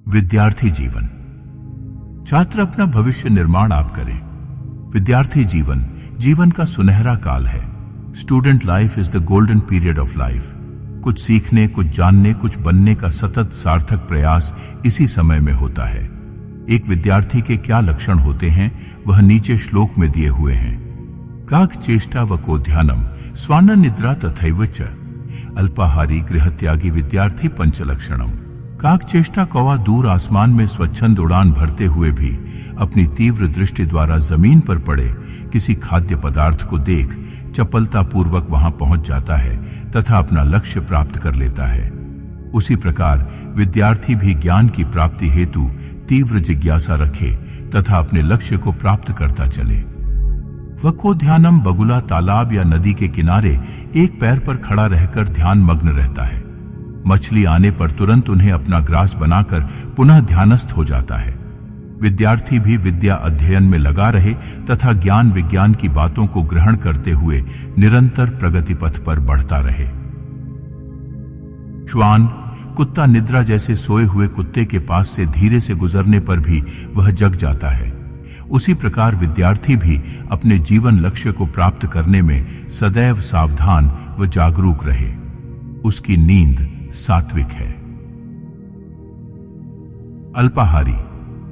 विद्यार्थी जीवन। छात्र अपना भविष्य निर्माण आप करें। विद्यार्थी जीवन जीवन का सुनहरा काल है। Student life is the golden period of life. कुछ सीखने, कुछ जानने, कुछ बनने का सतत सार्थक प्रयास इसी समय में होता है। एक विद्यार्थी के क्या लक्षण होते हैं वह नीचे श्लोक में दिए हुए हैं। काक चेष्टा व कोध्यानम स्वान्न निद्रा तथैव च अल्पाहारी गृहत्यागी विद्यार्थी पंचलक्षणम। काक चेष्टा कौवा दूर आसमान में स्वच्छंद उड़ान भरते हुए भी अपनी तीव्र दृष्टि द्वारा जमीन पर पड़े किसी खाद्य पदार्थ को देख चपलता पूर्वक वहां पहुंच जाता है तथा अपना लक्ष्य प्राप्त कर लेता है। उसी प्रकार विद्यार्थी भी ज्ञान की प्राप्ति हेतु तीव्र जिज्ञासा रखे तथा अपने लक्ष्य को प्राप्त करता चले। वको ध्यानम बगुला तालाब या नदी के किनारे एक पैर पर खड़ा रहकर ध्यान मग्न रहता है। मछली आने पर तुरंत उन्हें अपना ग्रास बनाकर पुनः ध्यानस्थ हो जाता है। विद्यार्थी भी विद्या अध्ययन में लगा रहे तथा ज्ञान विज्ञान की बातों को ग्रहण करते हुए निरंतर प्रगति पथ पर बढ़ता रहे। श्वान कुत्ता निद्रा जैसे सोए हुए कुत्ते के पास से धीरे से गुजरने पर भी वह जग जाता है। उसी प्रकार विद्यार्थी भी अपने जीवन लक्ष्य को प्राप्त करने में सदैव सावधान व जागरूक रहे। उसकी नींद सात्विक है। अल्पाहारी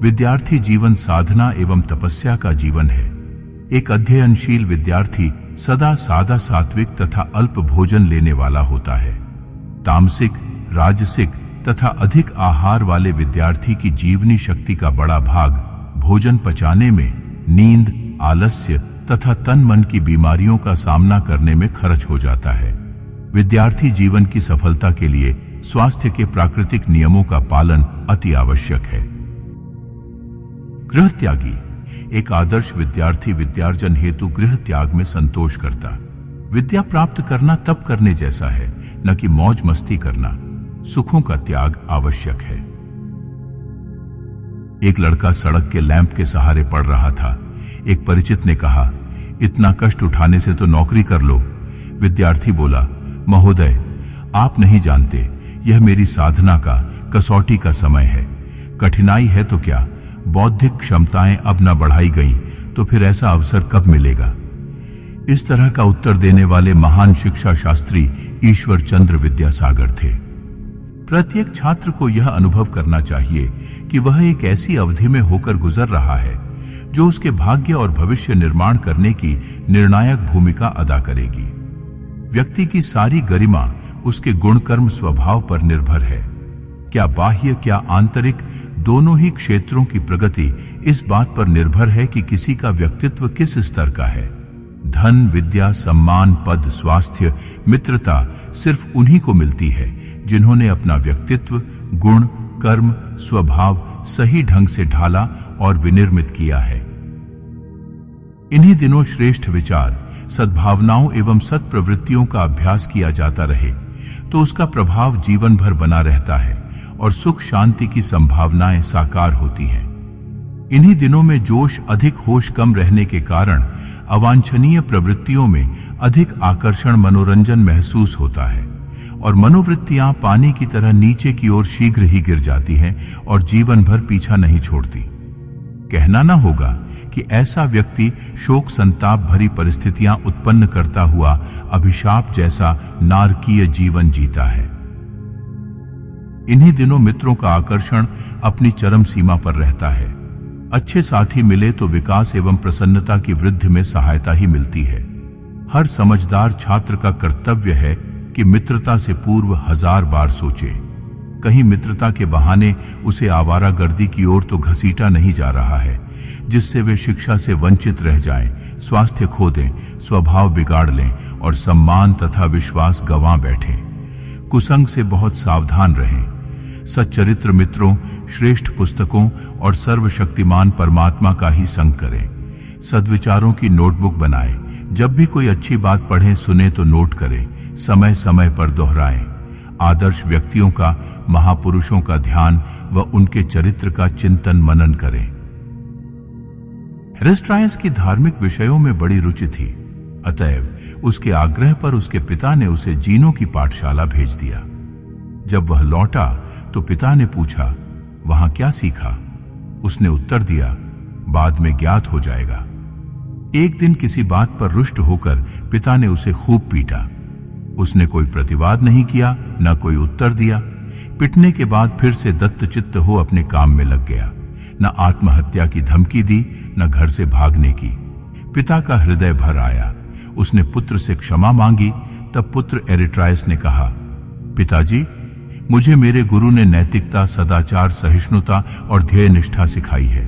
विद्यार्थी जीवन साधना एवं तपस्या का जीवन है। एक अध्ययनशील विद्यार्थी सदा सादा सात्विक तथा अल्प भोजन लेने वाला होता है। तामसिक, राजसिक तथा अधिक आहार वाले विद्यार्थी की जीवनी शक्ति का बड़ा भाग भोजन पचाने में, नींद, आलस्य तथा तन मन की बीमारियों का सामना करने में खर्च हो जाता है। विद्यार्थी जीवन की सफलता के लिए स्वास्थ्य के प्राकृतिक नियमों का पालन अति आवश्यक है। गृह त्यागी एक आदर्श विद्यार्थी विद्यार्जन हेतु गृह त्याग में संतोष करता। विद्या प्राप्त करना तप करने जैसा है, न कि मौज मस्ती करना। सुखों का त्याग आवश्यक है। एक लड़का सड़क के लैंप के सहारे पड़ रहा था। एक परिचित ने कहा, इतना कष्ट उठाने से तो नौकरी कर लो। विद्यार्थी बोला, महोदय, आप नहीं जानते, यह मेरी साधना का कसौटी का समय है। कठिनाई है तो क्या, बौद्धिक क्षमताएं अब न बढ़ाई गईं तो फिर ऐसा अवसर कब मिलेगा। इस तरह का उत्तर देने वाले महान शिक्षा शास्त्री ईश्वर चंद्र विद्यासागर थे। प्रत्येक छात्र को यह अनुभव करना चाहिए कि वह एक ऐसी अवधि में होकर गुजर रहा है जो उसके भाग्य और भविष्य निर्माण करने की निर्णायक भूमिका अदा करेगी। व्यक्ति की सारी गरिमा उसके गुण कर्म स्वभाव पर निर्भर है। क्या बाह्य क्या आंतरिक दोनों ही क्षेत्रों की प्रगति इस बात पर निर्भर है कि किसी का व्यक्तित्व किस स्तर का है। धन, विद्या, सम्मान, पद, स्वास्थ्य, मित्रता सिर्फ उन्हीं को मिलती है जिन्होंने अपना व्यक्तित्व, गुण, कर्म, स्वभाव सही ढंग से ढाला और विनिर्मित किया है। इन्हीं दिनों श्रेष्ठ विचार, सद्भावनाओं एवं सत्प्रवृत्तियों का अभ्यास किया जाता रहे तो उसका प्रभाव जीवन भर बना रहता है और सुख शांति की संभावनाएं साकार होती हैं। इन्हीं दिनों में जोश अधिक, होश कम रहने के कारण अवांछनीय प्रवृत्तियों में अधिक आकर्षण, मनोरंजन महसूस होता है और मनोवृत्तियां पानी की तरह नीचे की ओर शीघ्र ही गिर जाती हैं और जीवन भर पीछा नहीं छोड़ती। कहना न होगा कि ऐसा व्यक्ति शोक संताप भरी परिस्थितियां उत्पन्न करता हुआ अभिशाप जैसा नारकीय जीवन जीता है। इन्हीं दिनों मित्रों का आकर्षण अपनी चरम सीमा पर रहता है। अच्छे साथी मिले तो विकास एवं प्रसन्नता की वृद्धि में सहायता ही मिलती है। हर समझदार छात्र का कर्तव्य है कि मित्रता से पूर्व 1000 बार सोचे। कहीं मित्रता के बहाने उसे आवारागर्दी की ओर तो घसीटा नहीं जा रहा है जिससे वे शिक्षा से वंचित रह जाएं, स्वास्थ्य खो दें, स्वभाव बिगाड़ लें और सम्मान तथा विश्वास गंवा बैठें। कुसंग से बहुत सावधान रहें। सच्चरित्र मित्रों, श्रेष्ठ पुस्तकों और सर्वशक्तिमान परमात्मा का ही संग करें। सद्विचारों की नोटबुक बनाएं। जब भी कोई अच्छी बात पढ़ें, सुने तो नोट करें, समय समय पर दोहराएं। आदर्श व्यक्तियों का, महापुरुषों का ध्यान व उनके चरित्र का चिंतन मनन करें। हेरोस्ट्रायस की धार्मिक विषयों में बड़ी रुचि थी, अतएव उसके आग्रह पर उसके पिता ने उसे जीनों की पाठशाला भेज दिया। जब वह लौटा तो पिता ने पूछा, वहां क्या सीखा? उसने उत्तर दिया, बाद में ज्ञात हो जाएगा। एक दिन किसी बात पर रुष्ट होकर पिता ने उसे खूब पीटा। उसने कोई प्रतिवाद नहीं किया, न कोई उत्तर दिया। पिटने के बाद फिर से दत्तचित्त हो अपने काम में लग गया। न आत्महत्या की धमकी दी, न घर से भागने की। पिता का हृदय भर आया। उसने पुत्र से क्षमा मांगी। तब पुत्र एरिट्रायस ने कहा, पिताजी, मुझे मेरे गुरु ने नैतिकता, सदाचार, सहिष्णुता और ध्येय निष्ठा सिखाई है।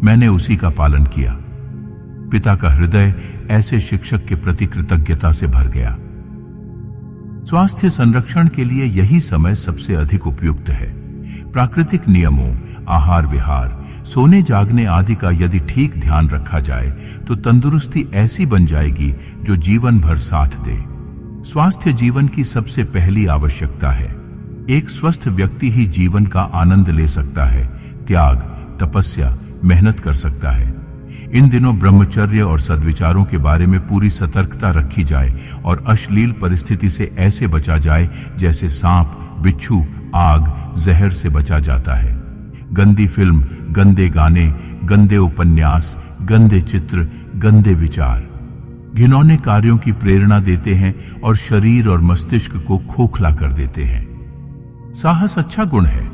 मैंने उसी का पालन किया। पिता का हृदय ऐसे शिक्षक के प्रति कृतज्ञता से भर गया। स्वास्थ्य संरक्षण के लिए यही समय सबसे अधिक उपयुक्त है। प्राकृतिक नियमों, आहार विहार, सोने जागने आदि का यदि ठीक ध्यान रखा जाए तो तंदुरुस्ती ऐसी बन जाएगी जो जीवन भर साथ दे। स्वास्थ्य जीवन की सबसे पहली आवश्यकता है। एक स्वस्थ व्यक्ति ही जीवन का आनंद ले सकता है, त्याग, तपस्या, मेहनत कर सकता है। इन दिनों ब्रह्मचर्य और सद्विचारों के बारे में पूरी सतर्कता रखी जाए और अश्लील परिस्थिति से ऐसे बचा जाए जैसे सांप, बिच्छू, आग, जहर से बचा जाता है। गंदी फिल्म, गंदे गाने, गंदे उपन्यास, गंदे चित्र, गंदे विचार घिनौने कार्यों की प्रेरणा देते हैं और शरीर और मस्तिष्क को खोखला कर देते हैं। साहस अच्छा गुण है।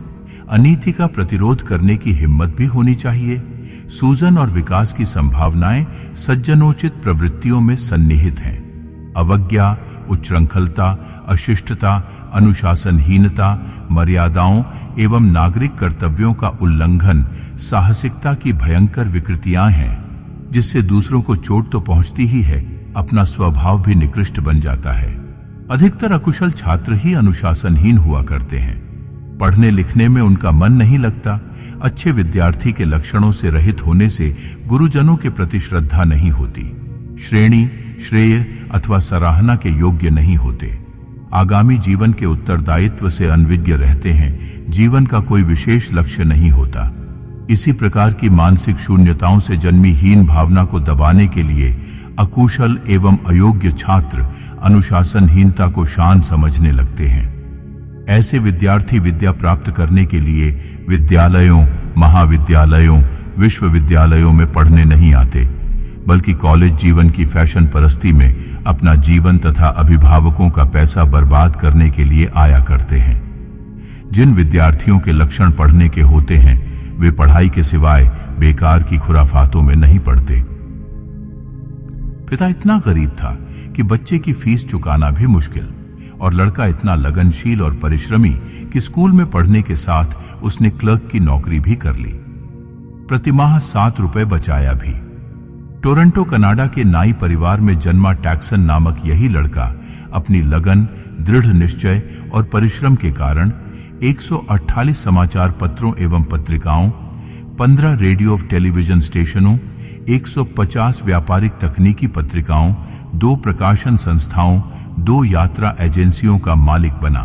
अनीति का प्रतिरोध करने की हिम्मत भी होनी चाहिए। सूजन और विकास की संभावनाएं सज्जनोचित प्रवृत्तियों में सन्निहित हैं। अवज्ञा, उच्छृंखलता, अशिष्टता, अनुशासनहीनता, मर्यादाओं एवं नागरिक कर्तव्यों का उल्लंघन साहसिकता की भयंकर विकृतियां हैं, जिससे दूसरों को चोट तो पहुंचती ही है, अपना स्वभाव भी निकृष्ट बन जाता है। अधिकतर अकुशल छात्र ही अनुशासनहीन हुआ करते हैं। पढ़ने लिखने में उनका मन नहीं लगता। अच्छे विद्यार्थी के लक्षणों से रहित होने से गुरुजनों के प्रति श्रद्धा नहीं होती। श्रेणी, श्रेय अथवा सराहना के योग्य नहीं होते। आगामी जीवन के उत्तरदायित्व से अनविज्ञ रहते हैं। जीवन का कोई विशेष लक्ष्य नहीं होता। इसी प्रकार की मानसिक शून्यताओं से जन्मी हीन भावना को दबाने के लिए अकुशल एवं अयोग्य छात्र अनुशासनहीनता को शान समझने लगते हैं। ऐसे विद्यार्थी विद्या प्राप्त करने के लिए विद्यालयों, महाविद्यालयों, विश्वविद्यालयों में पढ़ने नहीं आते, बल्कि कॉलेज जीवन की फैशन परस्ती में अपना जीवन तथा अभिभावकों का पैसा बर्बाद करने के लिए आया करते हैं। जिन विद्यार्थियों के लक्षण पढ़ने के होते हैं, वे पढ़ाई के सिवाय बेकार की खुराफातों में नहीं पड़ते। पिता इतना गरीब था कि बच्चे की फीस चुकाना भी मुश्किल, और लड़का इतना लगनशील और परिश्रमी कि स्कूल में पढ़ने के साथ उसने क्लर्क की नौकरी भी कर ली। प्रतिमाह 7 रुपए बचाया भी। टोरंटो, कनाडा के नाई परिवार में जन्मा टैक्सन नामक यही लड़का अपनी लगन, दृढ़ निश्चय और परिश्रम के कारण 148 समाचार पत्रों एवं पत्रिकाओं, 15 रेडियो और टेलीविजन स्टेशनों, 150 व्यापारिक तकनीकी पत्रिकाओं, 2 प्रकाशन संस्थाओं, 2 यात्रा एजेंसियों का मालिक बना।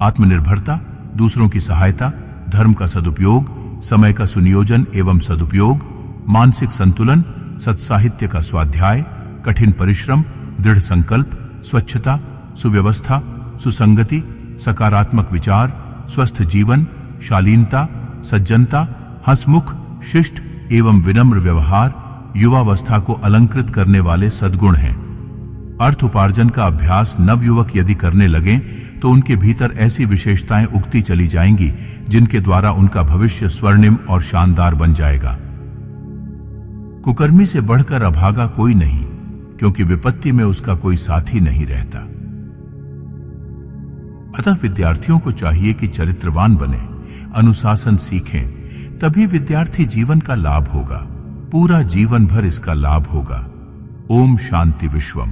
आत्मनिर्भरता, दूसरों की सहायता, धर्म का सदुपयोग, समय का सुनियोजन एवं सदुपयोग, मानसिक संतुलन, सत्साहित्य का स्वाध्याय, कठिन परिश्रम, दृढ़ संकल्प, स्वच्छता, सुव्यवस्था, सुसंगति, सकारात्मक विचार, स्वस्थ जीवन, शालीनता, सज्जनता, हंसमुख, शिष्ट एवं विनम्र व्यवहार युवावस्था को अलंकृत करने वाले सद्गुण हैं। अर्थ उपार्जन का अभ्यास नवयुवक यदि करने लगें तो उनके भीतर ऐसी विशेषताएं उगती चली जाएंगी जिनके द्वारा उनका भविष्य स्वर्णिम और शानदार बन जाएगा। कुकर्मी से बढ़कर अभागा कोई नहीं, क्योंकि विपत्ति में उसका कोई साथी नहीं रहता। अतः विद्यार्थियों को चाहिए कि चरित्रवान बने, अनुशासन सीखें, तभी विद्यार्थी जीवन का लाभ होगा, पूरा जीवन भर इसका लाभ होगा। ओम शांति विश्वम।